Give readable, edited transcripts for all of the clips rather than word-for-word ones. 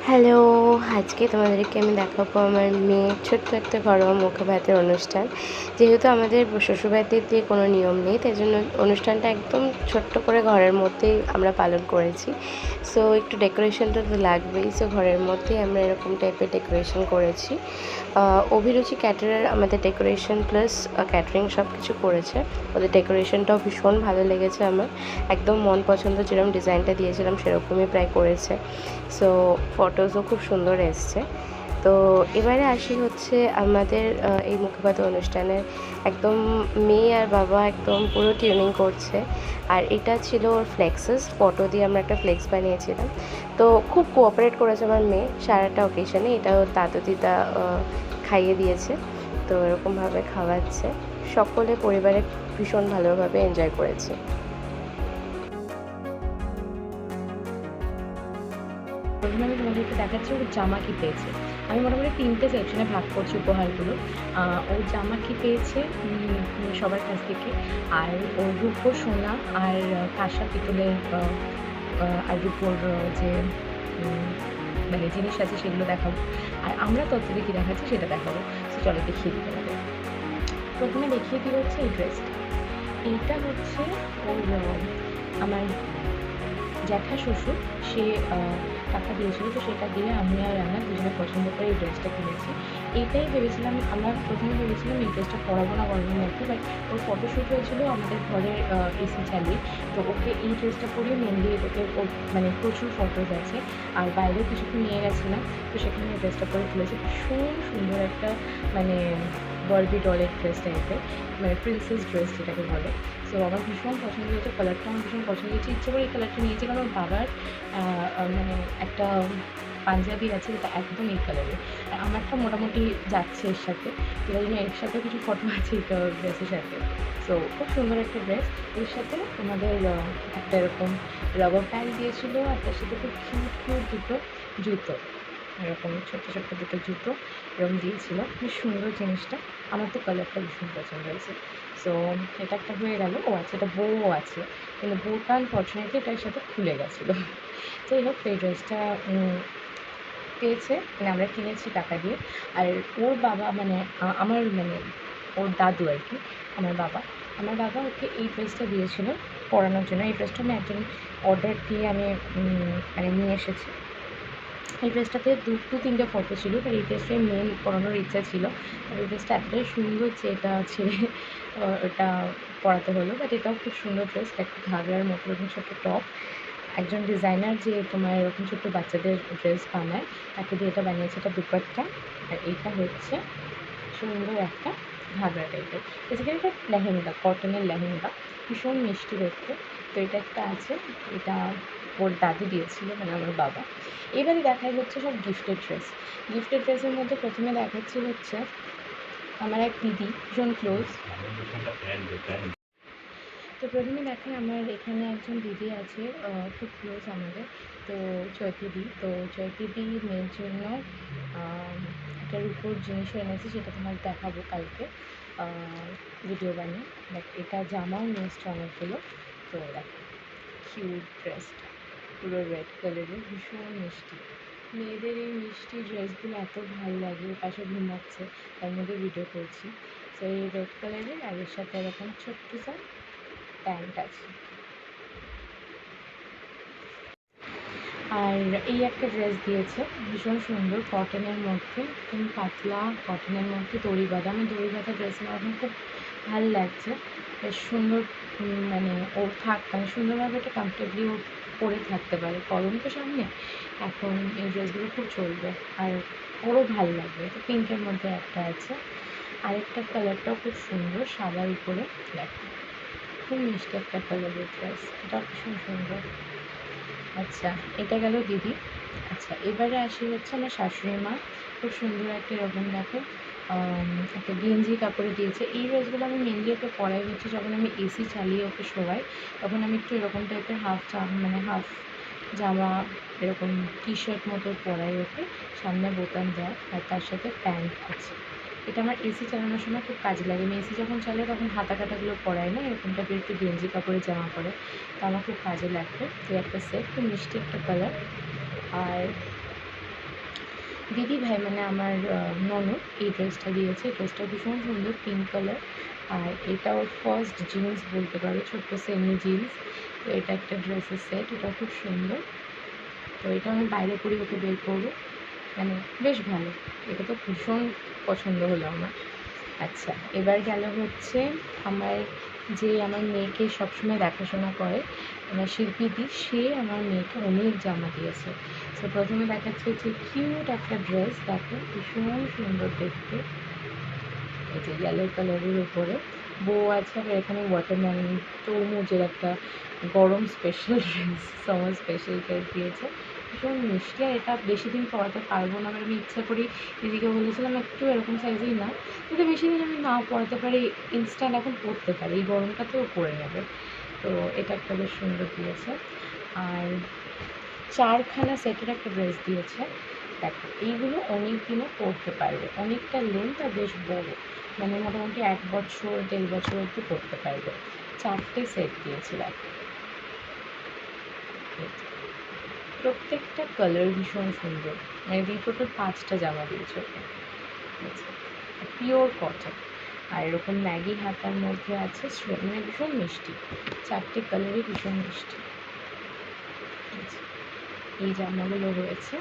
Hello, আজকে তোমাদেরকে আমি দেখাবো আমার মেয়ের ছোট্ট একটা ঘরোয়া মুখোপাধ্যায়ের অনুষ্ঠান। যেহেতু আমাদের শ্বশুরবাড়িতে কোনো নিয়ম নেই, তাই জন্য অনুষ্ঠানটা একদম ছোট্ট করে ঘরের মধ্যেই আমরা পালন করেছি। সো একটু ডেকোরেশনটা তো লাগবেই, সো ঘরের মধ্যেই আমরা এরকম টাইপের ডেকোরেশন করেছি। অভিরুচি ক্যাটারার আমাদের ডেকোরেশন প্লাস ক্যাটারিং সব কিছু করেছে। ওদের ডেকোরেশনটাও ভীষণ ভালো লেগেছে আমার, একদম মন পছন্দ যেরকম ডিজাইনটা দিয়েছিলাম সেরকমই প্রায় করেছে। সো ফটোসও খুব সুন্দর এসছে। তো এবারে আসি হচ্ছে আমাদের এই মুখোপাধ্যায় অনুষ্ঠানের একদম মেয়ে আর বাবা একদম পুরো টিউনিং করছে। আর এটা ছিল ওর ফ্লেক্সেস, ফটো দিয়ে আমরা একটা ফ্লেক্স বানিয়েছিলাম। তো খুব কোঅপারেট করেছে আমার মেয়ে সারাটা অকেশনে। এটা ওর দাদু দিদা খাইয়ে দিয়েছে, তো এরকমভাবে খাওয়াচ্ছে। সকলে পরিবারে ভীষণ ভালোভাবে এনজয় করেছে। প্রথমে আমি তোমাদেরকে দেখাচ্ছি ওর জামা কী পেয়েছে। আমি মোটামুটি 3টে সেকশনে ভাগ করছি উপহারগুলো। ওর জামা কী পেয়েছে সবার কাছ থেকে, আর ওর রূপো, সোনা আর কাঁসা পিতলের আর রূপোর যে মানে জিনিস আছে সেগুলো দেখাবো। আর আমরা তত্ত্বে কী দেখাচ্ছি সেটা দেখাবো। সো চলো দেখিয়ে দিতে হবে। প্রথমে দেখিয়ে দিই হচ্ছে এই ড্রেসটা। এইটা হচ্ছে ওর আমার জ্যাঠা শ্বশুর, সে টাকা দিয়েছিল, তো সেটা দিয়ে আমি আর রান্না দুজনে পছন্দ করে এই ড্রেসটা কিনেছি। এইটাই ভেবেছিলাম, আমরা প্রথমে ভেবেছিলাম এই ড্রেসটা পরাবো না গরমের মধ্যে, বাট ওর ফটোশ্যুট হয়েছিল আমাদের ঘরের এসি চালিয়ে। তো ওকে এই ড্রেসটা পরিয়ে মেনলি ওকে ওর মানে প্রচুর ফটোজ আছে, আর বাইরেও কিছুক্ষণ নিয়ে গেছিলাম, তো সেখানে এই ড্রেসটা পরে তুলেছি। ভীষণ সুন্দর একটা মানে বারবি ডলের ড্রেস টাইপের, মানে প্রিন্সেস ড্রেস যেটাকে বলে। সো আমার ভীষণ পছন্দ হয়েছে, কালারটা আমার ভীষণ পছন্দ হয়েছে। ইচ্ছে করে এই কালারটা নিয়েছি কারণ আমার বাবার মানে একটা পাঞ্জাবি আছে যেটা একদম এই কালারের, আর আমারটা মোটামুটি যাচ্ছে এর সাথে, এবার জন্য এর সাথেও কিছু ফটো আছে এটা ড্রেসের সাথে। সো খুব সুন্দর একটা ড্রেস। এর সাথে আমাদের একটা এরকম রাবার প্যান্ট দিয়েছিলো, আর তার সাথে খুব কিউট কিউট দুটো জুতো, এরকম ছোট্ট ছোট্ট দুটো জুতো এরকম দিয়েছিল। বেশ সুন্দর জিনিসটা, আমার তো কালারটা ভীষণ পছন্দ হয়েছে। সো এটা একটা হয়ে গেল। ও আচ্ছা, এটা বউও আছে, কিন্তু বউটা আনফর্চুনেটলি এটার সাথে খুলে গেছিলো। যাই হোক, এই ড্রেসটা পেয়েছে, মানে আমরা কিনেছি টাকা দিয়ে। আর ওর বাবা মানে আমার মানে ওর দাদু আর কি, আমার বাবা ওকে এই ড্রেসটা দিয়েছিল পরানোর জন্য। এই ড্রেসটা আমি একজন অর্ডার দিয়ে আমি মানে নিয়ে এসেছি। এই ড্রেসটাতে তিনটে ফটো ছিল, তার এই ড্রেসটাই মেন পরানোর ইচ্ছা ছিল। আর এই ড্রেসটা এতটাই সুন্দর যে এটা ছেড়ে ওটা পরাতে হলো, বাট এটাও খুব সুন্দর ড্রেস। একটা ঘাগরার মতো এরকম ছোট্ট টপ, একজন ডিজাইনার যে তোমার এরকম ছোট্ট বাচ্চাদের ড্রেস বানায় তাকে দিয়ে এটা বানিয়েছে। এটা দুপাট্টা, আর এইটা হচ্ছে সুন্দর একটা ঘাগরা টাইপের। বেসিক্যালি এটা লেহেঙ্গা, কটনের লেহেঙ্গা, ভীষণ মিষ্টি দেখতে। তো এটা একটা আছে, এটা ওর দাদু দিয়েছিল, মানে আমার বাবা। এবারে দেখাই হচ্ছে সব গিফটেড ড্রেস। গিফটেড ড্রেসের মধ্যে প্রথমে দেখাচ্ছি হচ্ছে আমার এক দিদি, ভীষণ ক্লোজ। তো প্রথমে দেখাই আমার এখানে একজন দিদি আছে, খুব ক্লোজ আমাদের। তো চৈতিদি, তো চৈতিদি মেয়ের জন্য একটা রূপোর জিনিসও এনেছে, সেটা তোমার দেখাবো কালকে ভিডিও বানিয়ে। দেখ, এটা জামাও নিয়ে এসছে অনেকগুলো। তো দেখো কিউট ড্রেসটা, পুরো রেড কালারের, ভীষণ মিষ্টি। মেয়েদের এই মিষ্টি ড্রেসগুলো এত ভালো লাগে। পাশে ঘুমাচ্ছে, তার মধ্যে ভিডিও করছি। তো এই রেড কালারের, আর এর সাথে এরকম ছোট্ট সা প্যান্ট আছে। আর এই একটা ড্রেস দিয়েছে, ভীষণ সুন্দর, কটনের মধ্যে, একদম পাতলা কটনের মধ্যে দড়ি বাঁধা। আমি দড়ি বাঁধা ড্রেস আমার এখন খুব ভালো লাগছে, বেশ সুন্দর। মানে ও মানে সুন্দরভাবে এটা কমফর্টেবলি ও পরে থাকতে পারে। গরম তো সামনে, এখন এই ড্রেসগুলো খুব চলবে, আর ওরও ভালো লাগবে। তো পিঙ্কের মধ্যে একটা আছে, আরেকটা কালারটাও খুব সুন্দর, সাদার উপরে। দেখো খুব মিষ্টি একটা কালারের ড্রেস, এটাও ভীষণ সুন্দর। আচ্ছা, এটা গেল দিদি। আচ্ছা, এবারে আসি হচ্ছে আমার শাশুড়ি মা। খুব সুন্দর একটা এরকম দেখো একটা গেঞ্জি কাপড়ে দিয়েছে। এই ড্রেসগুলো আমি মেনলি ওকে পরাই হচ্ছে যখন আমি এসি চালিয়ে ওকে শোয়াই, তখন আমি একটু এরকম টাইপের মানে হাফ জামা, এরকম টি শার্ট মতো পরাই ওকে, সামনে বোতাম দেওয়া, আর তার সাথে প্যান্ট আছে। এটা আমার এসি চালানোর সময় খুব কাজে লাগে। আমি এসি যখন চালাই তখন হাতা কাটাগুলো পরাই না, এরকম টাইপের একটু গেঞ্জি কাপড়ের জামা পরে, তো আমার খুব কাজে লাগবে। তো একটা সেট, খুব মিষ্টি একটা কালার। আর দিদি ভাই মানে আমার ননদ এই ড্রেসটা দিয়েছে। ড্রেসটা ভীষণ সুন্দর, পিঙ্ক কালার। আর এটা ওর ফার্স্ট জিন্স বলতে পারো, ছোট্ট সেমি জিন্স। তো এটা একটা ড্রেসের সেট, এটা খুব সুন্দর। তো এটা আমি বাইরে পরে ওকে বের করবো, মানে বেশ ভালো। এটা তো ভীষণ পছন্দ হলো আমার। আচ্ছা, এবার গেল হচ্ছে আমার আমার মেয়েকে সবসময় দেখাশোনা করে, আমার শিল্পীদি, সে আমার মেয়েকে অনেক জামা দিয়েছে। তো প্রথমে দেখাচ্ছে হচ্ছে কিউট একটা ড্রেস, দেখো ভীষণ সুন্দর দেখতে। এই যে ইয়েলো কালারের উপরে বউ আছে, আবার এখানে ওয়াটারমেলন তরমুজের একটা গরম special dress, summer special dress দিয়েছে। ভীষণ মিষ্টি। আর এটা বেশি দিন পরাতে পারবো না, আমি ইচ্ছা করি দিদিকে বলেছিলাম একটু এরকম সাইজেই না, যাতে বেশি দিন আমি না পরাতে পারি, ইনস্ট্যান্ট এখন পরতে পারি, এই গরমটাতেও পরে নেবে। তো এটা একটা বেশ সুন্দর দিয়েছে। আর 4খানা সেটের একটা ড্রেস দিয়েছে। দেখো এইগুলো অনেক দিনও পরতে পারবে, অনেকটা লেন্থ আর বেশ বড়, মানে মোটামুটি 1 বছর 1.5 বছর অবধি পরতে পারবে। 4টে সেট দিয়েছে দেখো। প্রত্যেকটা কালার ভীষণ সুন্দর, মানে দিয়ে টোটাল 5টা জামা দিয়েছে ওকে। Pure cotton. আর এরকম ম্যাগি হাতার মধ্যে আছে, মানে ভীষণ মিষ্টি, 4টে কালারই ভীষণ মিষ্টি। এই জামাগুলো রয়েছে।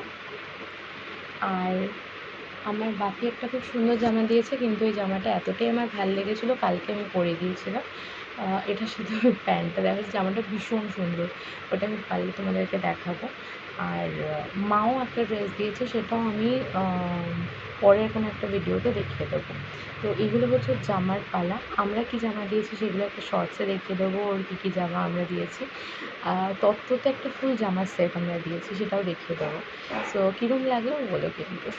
আর আমার বাপি একটা খুব সুন্দর জামা দিয়েছে, কিন্তু এই জামাটা এতটাই আমার ভালো লেগেছিলো, কালকে আমি পরে দিয়েছিলাম। এটার সাথে ওই প্যান্টটা দেখা যাচ্ছে, জামাটা ভীষণ সুন্দর, ওটা আমি পারলে তোমাদেরকে দেখাবো। আর মাও একটা ড্রেস দিয়েছে, সেটাও আমি পরের কোনো একটা ভিডিওতে দেখিয়ে দেবো। তো এগুলো হচ্ছে জামার পালা। আমরা কি জামা দিয়েছি সেগুলো একটা শর্টসে দেখিয়ে দেবো, ওর কী কী জামা আমরা দিয়েছি। তত্ত্বতে একটা ফুল জামার সেট আমরা দিয়েছি, সেটাও দেখিয়ে দেবো। সো কীরকম লাগলো বলো কিন্তু।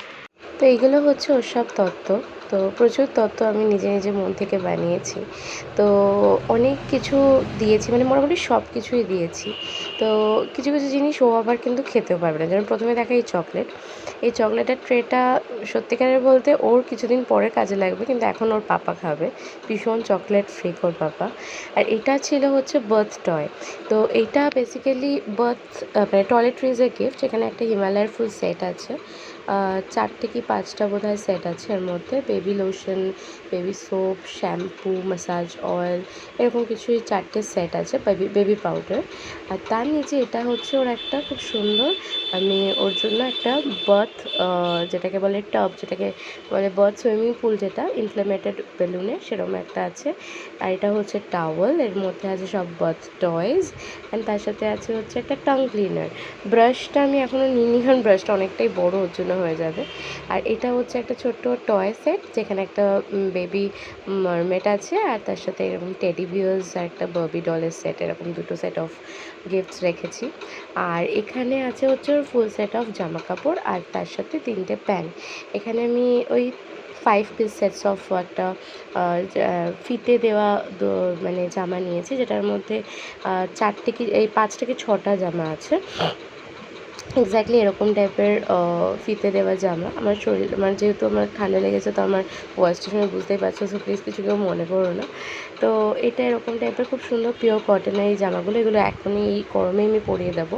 তো এইগুলো হচ্ছে ওর সব তত্ত্ব। তো প্রচুর তত্ত্ব আমি নিজে নিজে মন থেকে বানিয়েছি। তো অনেক কিছু দিয়েছি, মানে মোটামুটি সব কিছুই দিয়েছি। তো কিছু কিছু জিনিস ও আবার কিন্তু খেতেও পারবে না। যেমন প্রথমে দেখা এই চকলেট, এই চকলেটের ট্রেটা সত্যিকারের বলতে ওর কিছুদিন পরে কাজে লাগবে, কিন্তু এখন ওর পাপা খাবে, ভীষণ চকলেট ফ্রিক ওর পাপা। আর এটা ছিল হচ্ছে বার্থ টয়। তো এইটা বেসিক্যালি মানে টয়লেট্রিজের গিফট। এখানে একটা হিমালয়ের ফুল সেট আছে, 4টে কি 5টা বোধহয় সেট আছে। এর মধ্যে baby lotion, baby soap, shampoo, massage oil, এরকম কিছুই 4টে সেট আছে, বেবি পাউডার। আর তার নিচে এটা হচ্ছে ওর একটা খুব সুন্দর, আমি ওর জন্য একটা বার্থ, যেটাকে বলে টব, যেটাকে বলে বার্থ সুইমিং পুল, যেটা ইনফ্লেমেটেড বেলুনে, সেরকম একটা আছে। আর এটা হচ্ছে টাওয়েল, এর মধ্যে আছে সব বার্থ টয়েস। অ্যান্ড তার সাথে আছে হচ্ছে একটা টাং ক্লিনার। ব্রাশটা আমি এখনও নিইনি, কারণ ব্রাশটা অনেকটাই বড়, ওর জন্য হয়ে যাবে। আর এটা হচ্ছে একটা ছোট্ট টয় সেট, যেখানে একটা বেবি মারমেড আছে, আর তার সাথে এরকম টেডি বিয়ার্স আর একটা বার্বি ডলের সেট, এরকম 2টো সেট অফ গিফটস রেখেছি। আর এখানে আছে হচ্ছে ওর ফুল সেট অফ জামা কাপড়, আর তার সাথে 3টে প্যান্ট। এখানে আমি ওই 5 পিস সেটস অফ একটা ফিতে দেওয়া মানে জামা নিয়েছি, যেটার মধ্যে 4টে কি 5টা কি 6টা জামা আছে, এক্স্যাক্টলি এরকম টাইপের ফিতে দেওয়া জামা। আমার যেহেতু আমার ঠান্ডা লেগেছে, তো আমার ভয়েসটা শুনে বুঝতেই পারছো, সো প্লিজ কিছু কেউ মনে করো না। তো এটা এরকম টাইপের খুব সুন্দর পিওর কটনের এই জামাগুলো, এগুলো এখনই এই গরমে আমি পরিয়ে দেবো।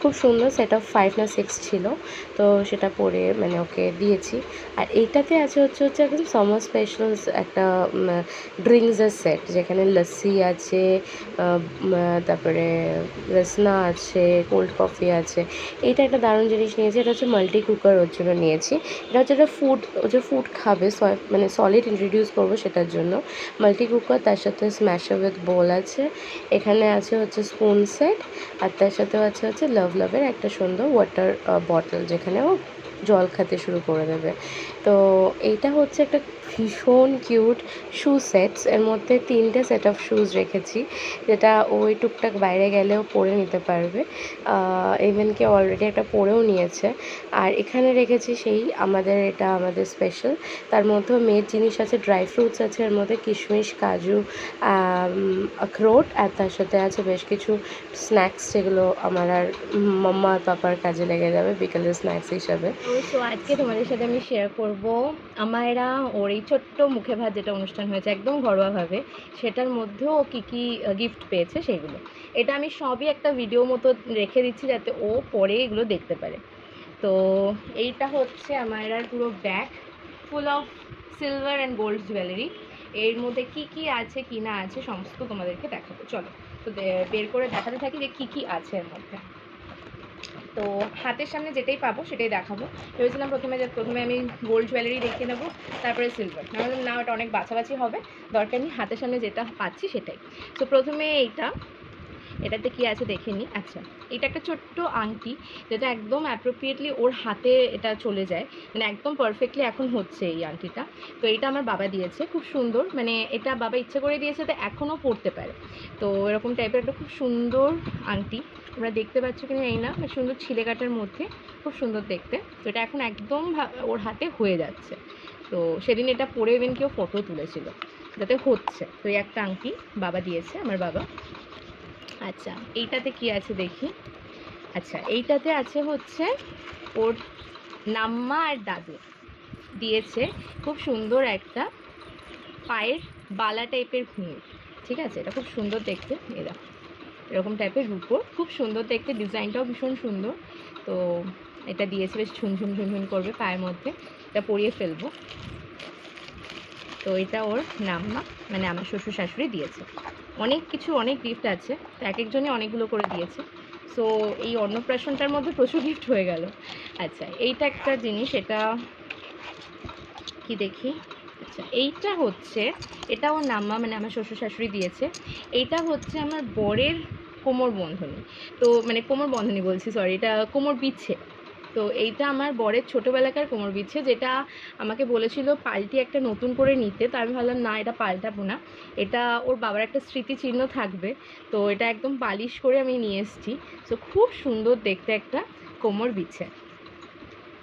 খুব সুন্দর, সেট অফ 5 না 6 ছিল, তো সেটা পরে মানে ওকে দিয়েছি। আর এইটাতে আছে হচ্ছে একদম সামার স্পেশাল একটা ড্রিঙ্কসের সেট, যেখানে লস্যি আছে, তারপরে রসনা আছে, কোল্ড কফি আছে। এটা একটা দারুণ জিনিস নিয়েছি, এটা হচ্ছে মাল্টি কুকার ওর জন্য নিয়েছি। এটা হচ্ছে একটা ও যে ফুড খাবে, মানে সলিড ইন্ট্রোডিউস করবো সেটার জন্য মাল্টি কুকার। তার সাথে স্ম্যাশার উইথ বোল আছে, এখানে আছে হচ্ছে স্পুন সেট, আর তার সাথেও আছে হচ্ছে লাভের একটা সুন্দর ওয়াটার বটল, যেখানেও জল খেতে শুরু করে দেবে। তো এইটা হচ্ছে একটা ভীষণ কিউট শু সেটস, এর মধ্যে 3টে সেট অফ শুজ রেখেছি, যেটা ওই টুকটাক বাইরে গেলেও পরে নিতে পারবে। ইভেন কি অলরেডি একটা পরেও নিয়েছে। আর এখানে রেখেছি সেই আমাদের স্পেশাল, তার মধ্যেও মেয়ের জিনিস আছে, ড্রাই ফ্রুটস আছে এর মধ্যে, কিশমিশ, কাজু, আখরোট, আর তার সাথে আছে বেশ কিছু স্ন্যাক্স, যেগুলো আমার আর মাম্মা আর পাপার কাজে লেগে যাবে বিকেলের স্ন্যাক্স হিসাবে। সো আজকে তোমাদের সাথে আমি শেয়ার করব আমায়রা ওর এই ছোট্ট মুখে ভাত, যেটা অনুষ্ঠান হয়েছে একদম ঘরোয়াভাবে, সেটার মধ্যেও ও কী কী গিফট পেয়েছে সেগুলো। এটা আমি সবই একটা ভিডিও মতো রেখে দিচ্ছি, যাতে ও পরে এগুলো দেখতে পারে। তো এইটা হচ্ছে আমার আর পুরো bag full of silver and gold jewellery. এর মধ্যে কি কি আছে কি না আছে সমস্ত তোমাদেরকে দেখাবো। চলো তো বের করে দেখাতে থাকি যে কি কি আছে এর মধ্যে। তো হাতের সামনে যেটাই পাবো সেটাই দেখাবো। ভেবেছিলাম প্রথমে আমি গোল্ড জুয়েলারি দেখিয়ে নেবো, তারপরে সিলভার। না, ওটা অনেক বাছাবাছি হবে, দরকার নেই, হাতের সামনে যেটা পাচ্ছি সেটাই। তো প্রথমে এটাতে কি আছে দেখে নিই। আচ্ছা, এটা একটা ছোট্ট আংটি, যেটা একদম অ্যাপ্রোপ্রিয়েটলি ওর হাতে এটা চলে যায়, মানে একদম পারফেক্টলি এখন হচ্ছে এই আংটিটা। তো এটা আমার বাবা দিয়েছে, খুব সুন্দর, মানে এটা বাবা ইচ্ছে করে দিয়েছে, তো এখনও পরতে পারে। তো এরকম টাইপের একটা খুব সুন্দর আংটি, তোমরা দেখতে পাচ্ছ কিনা এই না, সুন্দর ছিলে কাটার মধ্যে, খুব সুন্দর দেখতে। তো এটা এখন একদম ওর হাতে হয়ে যাচ্ছে। তো সেদিন এটা পরে ইভেন কেউ ফটো তুলেছিল, যাতে হচ্ছে। তো এই একটা আংটি বাবা দিয়েছে, আমার বাবা। আচ্ছা, এইটাতে কি আছে দেখি। আচ্ছা, এইটাতে আছে হচ্ছে ওর নাম্মা আর দাদু দিয়েছে খুব সুন্দর একটা পায়ের বালা টাইপের ঘুঙুর। ঠিক আছে, এটা খুব সুন্দর দেখতে, এরকম টাইপের রূপোর, খুব সুন্দর দেখতে, ডিজাইনটাও ভীষণ সুন্দর। তো এটা দিয়েছে, বেশ ঝুনঝুন ঝুনঝুন করবে পায়ের মধ্যে, এটা পরিয়ে ফেলবো। তো এটা ওর নাম্মা, মানে আমার শ্বশুর শাশুড়ি দিয়েছে। অনেক কিছু, অনেক গিফট আছে, তো এক একজনই অনেকগুলো করে দিয়েছে। সো এই অন্নপ্রাশনটার মধ্যে প্রচুর গিফট হয়ে গেল। আচ্ছা, এইটা একটা জিনিস, এটা কি দেখি। আচ্ছা, এইটা হচ্ছে, এটা ওর নাম্মা, মানে আমার শ্বশুর শাশুড়ি দিয়েছে। এইটা হচ্ছে আমার বরের কোমর বন্ধনী। তো মানে কোমর বন্ধনী বলছি, সরি, এটা কোমর বিচ্ছে। তো এইটা আমার বরের ছোটোবেলাকার কোমর বিচ্ছে, যেটা আমাকে বলেছিল পাল্টি একটা নতুন করে নিতে। তো আমি ভাবলাম না, এটা পাল্টাবো না, এটা ওর বাবার একটা স্মৃতিচিহ্ন থাকবে। তো এটা একদম পালিশ করে আমি নিয়ে এসেছি। তো খুব সুন্দর দেখতে একটা কোমর বিচ্ছে,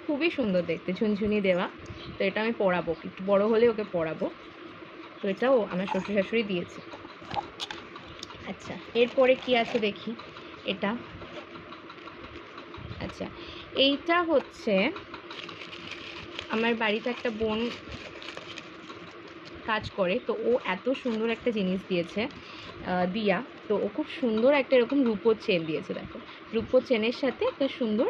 খুবই সুন্দর দেখতে, ঝুনঝুনি দেওয়া। তো এটা আমি পরাবো, একটু বড়ো হলে ওকে পরাবো। তো এটাও আমার শ্বশুর শাশুড়ি দিয়েছে। আচ্ছা, এরপরে কি আছে দেখি। এটা, আচ্ছা, এইটা হচ্ছে আমার বাড়িতে একটা বোন কাজ করে, তো ও এত সুন্দর একটা জিনিস দিয়েছে, দিয়া। তো ও খুব সুন্দর একটা এরকম রূপোর চেন দিয়েছে, দেখো, রূপোর চেনের সাথে একটা সুন্দর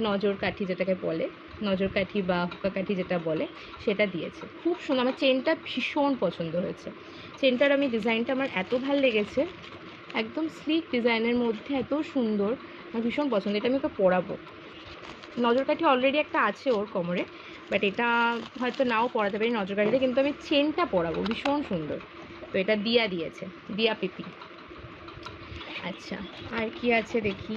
নজর কাঠি, যেটাকে বলে নজর কাঠি বা হুকা কাঠি যেটা বলে, সেটা দিয়েছে। খুব সুন্দর, আমার চেনটা ভীষণ পছন্দ হয়েছে। চেনটার আমি ডিজাইনটা আমার এত ভালো লেগেছে, একদম স্লিক ডিজাইনের মধ্যে, এত সুন্দর, আমার ভীষণ পছন্দ। এটা আমি ওকে পরাবো। নজরকাঠি অলরেডি একটা আছে ওর কোমরে, বাট এটা হয়তো নাও পরাতে পারি নজরকাঠিতে, কিন্তু আমি চেনটা পরাবো, ভীষণ সুন্দর। তো এটা দিয়া দিয়েছে, দিয়া পিপি। আচ্ছা, আর কি আছে দেখি।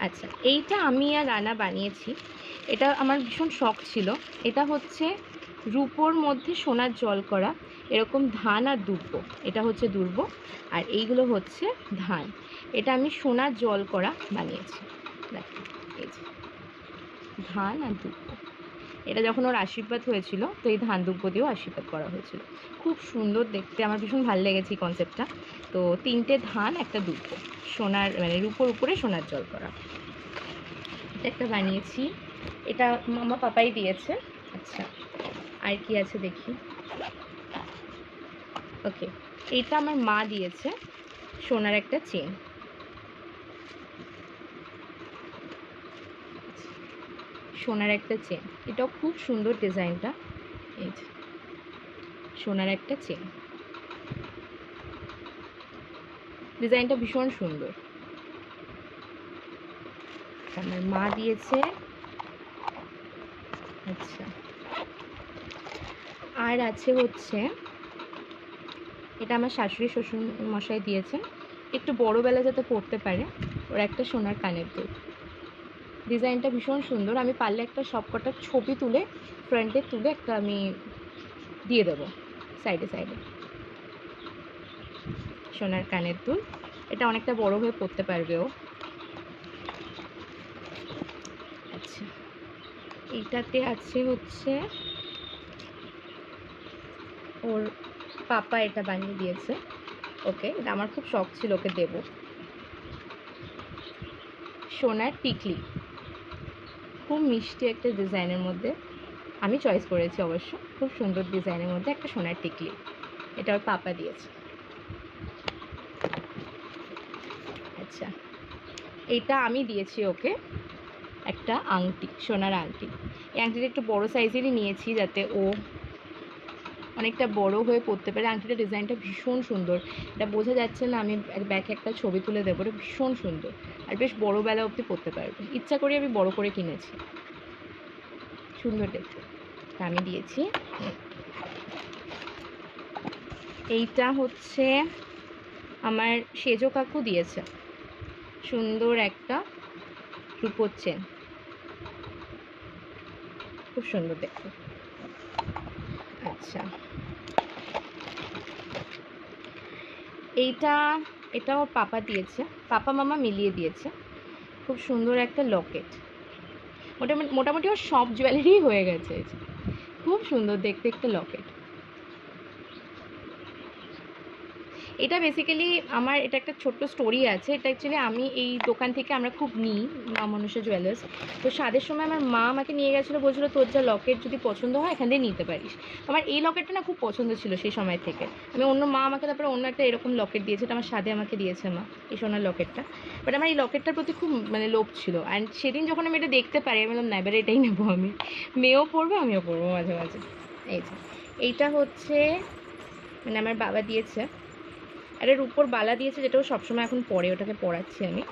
আচ্ছা, এইটা আমি আর রানা বানিয়েছি, এটা আমার ভীষণ শখ ছিল। এটা হচ্ছে রূপোর মধ্যে সোনার জল করা, এরকম ধান আর দুব্বো, এটা হচ্ছে দুর্ব, আর এইগুলো হচ্ছে ধান। এটা আমি সোনার জল করা বানিয়েছি, দেখো, এই যে ধান আর দুব্বো। এটা যখন ওর আশীর্বাদ হয়েছিল, তো এই ধান দুব্বো দিয়েও আশীর্বাদ করা হয়েছিল। খুব সুন্দর দেখতে, আমার ভীষণ ভালো লেগেছে এই কনসেপ্টটা। তো 3টে ধান, একটা দুব্বো, সোনার মানে রূপোর উপরে সোনার জল করা, এটা একটা বানিয়েছি। এটা মামা পাপাই দিয়েছে। আচ্ছা, আর কি আছে দেখি। ওকে, এটা আমার মা দিয়েছে, সোনার একটা চেন, সোনার একটা চেন, এটাও খুব সুন্দর ডিজাইনটা। এই যে সোনার একটা চেন, ডিজাইনটা ভীষণ সুন্দর, আমার মা দিয়েছে। আচ্ছা, আর আছে হচ্ছে, এটা আমার শাশুড়ি শ্বশুর মশাই দিয়েছেন, একটু বড়োবেলা যাতে পড়তে পারে, ওর একটা সোনার কানের দুল। ডিজাইনটা ভীষণ সুন্দর, আমি পারলে একটা সবকটার ছবি তুলে ফ্রন্টে তুলে একটা আমি দিয়ে দেবো সাইডে সাইডে। সোনার কানের দুল, এটা অনেকটা বড় হয়ে পড়তে পারবে ও। আচ্ছা, এইটাতে আছে হচ্ছে ওর পাপা এটা বানিয়ে দিয়েছে ওকে, এটা আমার খুব শখ ছিল ওকে দেব। সোনার টিকলি, খুব মিষ্টি একটা ডিজাইনের মধ্যে, আমি চয়েস করেছি অবশ্য, খুব সুন্দর ডিজাইনের মধ্যে একটা সোনার টিকলি, এটা ওর পাপা দিয়েছে। আচ্ছা, এইটা আমি দিয়েছি ওকে একটা আংটি, সোনার আংটি। এই আংটিটা একটু বড় সাইজেরই নিয়েছি যাতে ও অনেকটা বড় হয়ে পরতে পারে। আংটিটার ডিজাইনটা ভীষণ সুন্দর, এটা বোঝা যাচ্ছে না, আমি ব্যাকে একটা ছবি তুলে দেবো, এটা ভীষণ সুন্দর আর বেশ বড়োবেলা অবধি পরতে পারবে। ইচ্ছা করে আমি বড় করে কিনেছি, সুন্দর দেখতে, তা আমি দিয়েছি। এইটা হচ্ছে আমার সেজো কাকু দিয়েছে, সুন্দর একটা রূপোর চেন, খুব সুন্দর দেখতে। আচ্ছা, এটা ওর পাপা দিয়েছে, পাপা মামা মিলিয়ে দিয়েছে, খুব সুন্দর একটা লকেট। মোটামুটি ওর সব জুয়েলারি হয়ে গেছে, খুব সুন্দর দেখতে একটা লকেট। এটা বেসিক্যালি আমার এটা একটা ছোট্ট স্টোরি আছে। এটা অ্যাকচুয়ালি আমি এই দোকান থেকে আমরা খুব নিই, মা মনসা জুয়েলার্স। তো স্বাদের সময় আমার মা আমাকে নিয়ে গেছিলো, বলছিলো তোর যা লকেট যদি পছন্দ হয় এখান থেকে নিতে পারিস। আমার এই লকেটটা না খুব পছন্দ ছিল সেই সময় থেকে। আমি মা আমাকে তারপরে অন্য একটা এরকম লকেট দিয়েছে, এটা আমার স্বাদে আমাকে দিয়েছে মা, এই সোনার লকেটটা। বাট আমার এই লকেটটার প্রতি খুব লোভ ছিল। অ্যান্ড সেদিন যখন আমি এটা দেখতে পারি আমি বললাম না, এবারে এটাই নেবো। আমি মেয়েও পরবে আমিও পরবো মাঝে মাঝে। এইটা হচ্ছে আমার বাবা দিয়েছে, আর এর উপর বালা দিয়েছে যেটাও সবসময় এখন পরে, ওটাকে পরাচ্ছি আমি।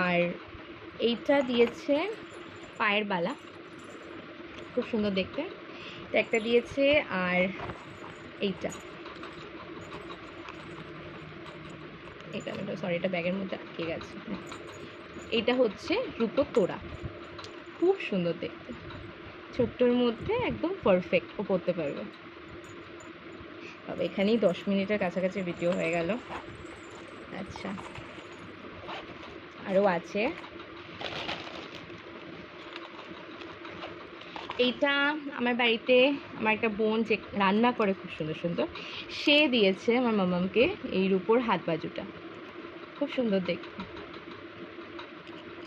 আর এইটা দিয়েছে পায়ের বালা, খুব সুন্দর দেখতে, এটা একটা দিয়েছে। আর এইটা সরি, এটা ব্যাগের মধ্যে আটকে গেছে। এইটা হচ্ছে রূপোর তোড়া, খুব সুন্দর দেখতে, ছোট্টর মধ্যে একদম পারফেক্ট, ও পরতে পারবে। তবে এখানেই 10 মিনিটের কাছাকাছি ভিডিও হয়ে গেল। আচ্ছা, আরও আছে। এইটা আমার বাড়িতে আমার একটা বোন যে রান্না করে খুব সুন্দর সুন্দর, সে দিয়েছে আমার মামামকে এই রূপোর হাত বাজুটা, খুব সুন্দর দেখতে।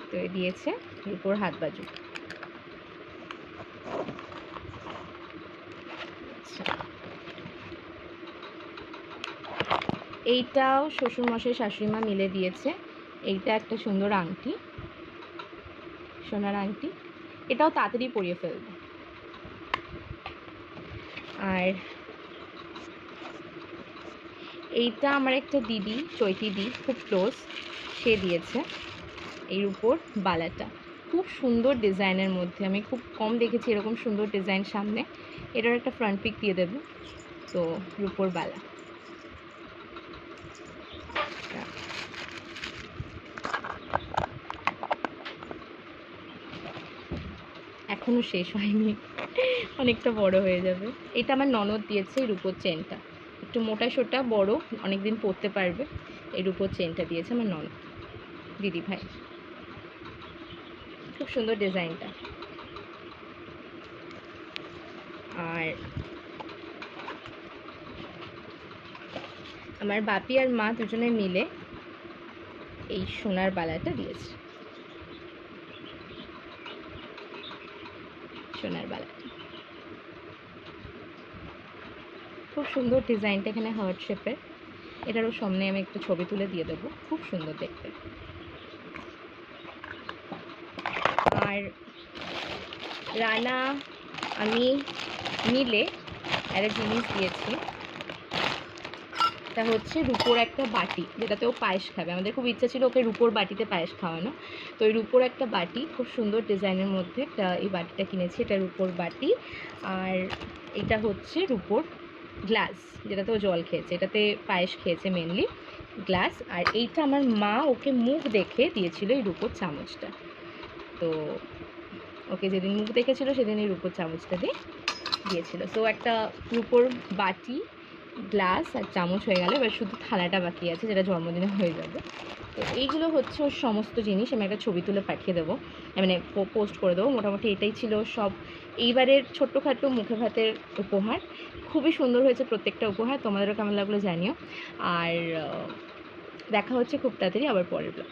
তো দিয়েছে রূপোর হাত বাজু। আচ্ছা, এইটাও শ্বশুরমশাই শাশুড়িমা মিলে দিয়েছে। এইটা একটা সুন্দর আংটি, সোনার আংটি, এটাও তাড়াতাড়ি পরিয়ে ফেলবে। আর এইটা আমার একটা দিদি, চৈতি দি, খুব ক্লোজ, সে দিয়েছে এই রূপোর বালাটা, খুব সুন্দর ডিজাইনের মধ্যে। আমি খুব কম দেখেছি এরকম সুন্দর ডিজাইন সামনে। এটার একটা ফ্রন্ট পিক দিয়ে দেবো। তো রূপোর বালা, এখনো শেষ হয়নি, অনেকটা বড় হয়ে যাবে। এটা আমার ননদ দিয়েছে এই রূপোর চেনটা, একটু মোটা সোটা বড়, অনেকদিন পরতে পারবে। এই রূপোর চেনটা দিয়েছে আমার ননদ দিদি ভাই, খুব সুন্দর ডিজাইনটা। আর আমার বাপি আর মা দুজনে মিলে এই সোনার বালাটা দিয়েছে, সোনার বালাটা খুব সুন্দর ডিজাইনটা, এখানে হার্ট শেপের। এটারও সামনে আমি একটু ছবি তুলে দিয়ে দেবো, খুব সুন্দর দেখতে। আর রানা আমি মিলে একটা জিনিস দিয়েছি, তা হচ্ছে রূপোর একটা বাটি, যেটাতে ও পায়েস খাবে। আমাদের খুব ইচ্ছা ছিল ওকে রূপোর বাটিতে পায়েস খাওয়ানো, তো ওই রূপোর একটা বাটি, খুব সুন্দর ডিজাইনের মধ্যে এই বাটিটা কিনেছি, এটা রূপোর বাটি। আর এটা হচ্ছে রূপোর গ্লাস, যেটাতে ও জল খেয়েছে, এটাতে পায়েস খেয়েছে মেনলি, গ্লাস। আর এইটা আমার মা ওকে মুখ দেখে দিয়েছিল এই রূপোর চামচটা, তো ওকে যেদিন মুখ দেখেছিল সেদিন এই রূপোর চামচটা দিয়েছিল। তো একটা রূপোর বাটি, গ্লাস আর চামচ হয়ে গেল, এবার শুধু থালাটা বাকি আছে যেটা জন্মদিনে হয়ে যাবে। তো এইগুলো হচ্ছে ওর সমস্ত জিনিস। আমি একটা ছবি তুলে পাঠিয়ে দেবো, পোস্ট করে দেবো। মোটামুটি এটাই ছিল সব এইবারের ছোট্টখাটো মুখে ভাতের উপহার। খুবই সুন্দর হয়েছে প্রত্যেকটা উপহার, তোমাদেরও কেমন লাগলো জানিও। আর দেখা হচ্ছে খুব তাড়াতাড়ি আবার পরের ব্লগ।